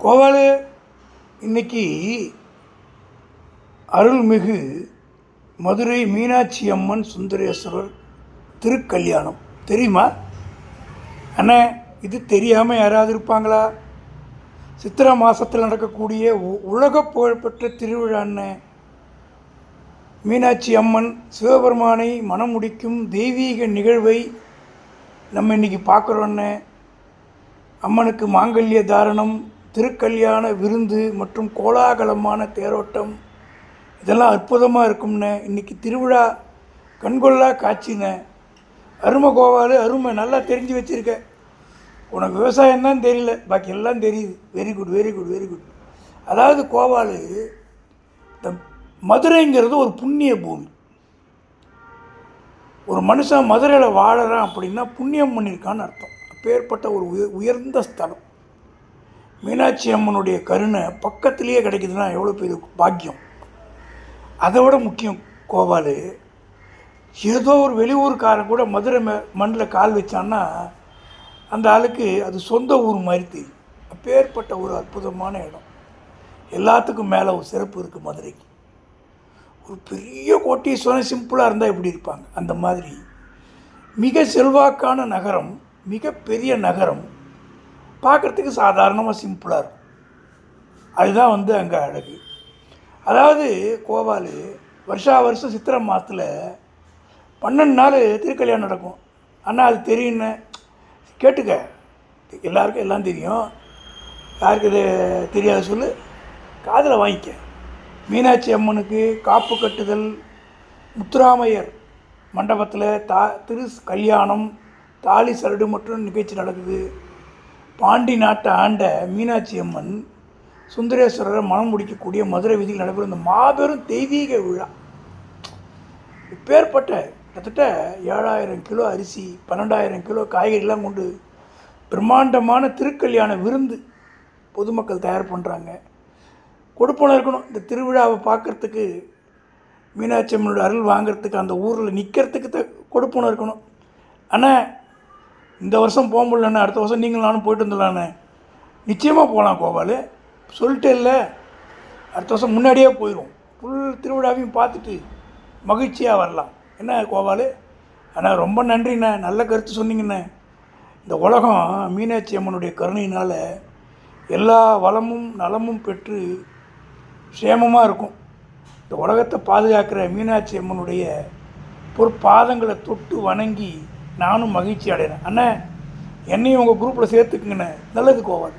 கோவாலு இன்னைக்கு அருள்மிகு மதுரை மீனாட்சி அம்மன் சுந்தரேஸ்வரர் திருக்கல்யாணம் தெரியுமா அண்ணே? இது தெரியாமல் யாராவது இருப்பாங்களா? சித்திரை மாதத்தில் நடக்கக்கூடிய உலக புகழ்பெற்ற திருவிழா அண்ணன். மீனாட்சி அம்மன் சிவபெருமானை மனம் முடிக்கும் தெய்வீக நிகழ்வை நம்ம இன்றைக்கி பார்க்குறோன்னு. அம்மனுக்கு மாங்கல்ய தாரணம், திருக்கல்யாண விருந்து மற்றும் கோலாகலமான தேரோட்டம், இதெல்லாம் அற்புதமாக இருக்கும்னு இன்றைக்கி திருவிழா கண்கொள்ளா காட்சின்னு. அருமை கோவாலு, அருமை, நல்லா தெரிஞ்சு வச்சுருக்க. உனக்கு விவசாயம் தான் தெரியல, பாக்கி எல்லாம் தெரியுது. Very good, very good, very good. அதாவது கோவாலு, இந்த மதுரைங்கிறது ஒரு புண்ணிய பூமி. ஒரு மனுஷன் மதுரையில் வாழறான் அப்படின்னா புண்ணியம் பண்ணியிருக்கான்னு அர்த்தம். அப்பேற்பட்ட ஒரு உயர்ந்த ஸ்தலம். மீனாட்சி அம்மனுடைய கருணை பக்கத்திலேயே கிடைக்குதுன்னா எவ்வளோ பெரிய பாக்கியம். அதை விட முக்கியம் கோவாலு, ஏதோ ஒரு வெளியூர்காரன் கூட மதுரை மண்ணில் கால் வச்சான்னா அந்த ஆளுக்கு அது சொந்த ஊர் மாதிரி தெரியும். அப்பேற்பட்ட ஒரு அற்புதமான இடம். எல்லாத்துக்கும் மேலே ஒரு சிறப்பு இருக்குது மதுரைக்கு. ஒரு பெரிய கோட்டீஸ்வரன் சிம்பிளாக இருந்தால் எப்படி இருப்பாங்க, அந்த மாதிரி மிக செல்வாக்கான நகரம், மிகப்பெரிய நகரம், பார்க்குறதுக்கு சாதாரணமாக சிம்பிளாக இருக்கும். அதுதான் அங்கே அழகு. அதாவது கோவாலு, வருஷம் சித்திரை மாதத்தில் 12 நாள் திருக்கல்யாணம் நடக்கும். ஆனால் அது தெரியுன்னு கேட்டுக்க, எல்லாருக்கும் எல்லாம் தெரியும். யாருக்கு இது தெரியாது சொல்லு, காதில் வாங்கிக்க. மீனாட்சி அம்மனுக்கு காப்பு கட்டுதல், முத்துராமையர் மண்டபத்தில் திரு கல்யாணம், தாலி சரடு மற்றும் நிகழ்ச்சி நடக்குது. பாண்டி நாட்டை ஆண்ட மீனாட்சி அம்மன் சுந்தரேஸ்வரரை மனம் முடிக்கக்கூடிய மதுரை வீதியில் நடைபெறும் இந்த மாபெரும் தெய்வீக விழா. இப்பேற்பட்ட கிட்டத்தட்ட 7000 கிலோ அரிசி, 12,000 கிலோ காய்கறிலாம் கொண்டு பிரம்மாண்டமான திருக்கல்யாண விருந்து பொதுமக்கள் தயார் பண்ணுறாங்க. கொடுப்பனம் இருக்கணும். இந்த திருவிழாவை பார்க்குறதுக்கு, மீனாட்சி அம்மனோட அருள் வாங்கிறதுக்கு, அந்த ஊரில் நிற்கிறதுக்கு கொடுப்பனம் இருக்கணும். ஆனால் இந்த வருஷம் போக முடியலண்ணே, அடுத்த வருஷம் நீங்களும் நானும் போயிட்டு வந்துடலாண்ணே. நிச்சயமாக போகலாம் கோவாலு, சொல்லிட்டே இல்லை. அடுத்த வருஷம் முன்னாடியே போயிடும். ஃபுல் திருவிழாவையும் பார்த்துட்டு மகிழ்ச்சியாக வரலாம். என்ன கோவாலு? ஆனால் ரொம்ப நன்றிண்ணே, நல்ல கருத்து சொன்னீங்கண்ணே. இந்த உலகம் மீனாட்சி அம்மனுடைய கருணையினால் எல்லா வளமும் நலமும் பெற்று சேமமாக இருக்கும். இந்த உலகத்தை பாதுகாக்கிற மீனாட்சி அம்மனுடைய பொற்பாதங்களை தொட்டு வணங்கி நானும் மகிழ்ச்சி அடைகிறேன். அண்ணே, என்னையும் உங்கள் குரூப்பில் சேர்த்துக்குங்கண்ணே. நல்லது கோவாலு.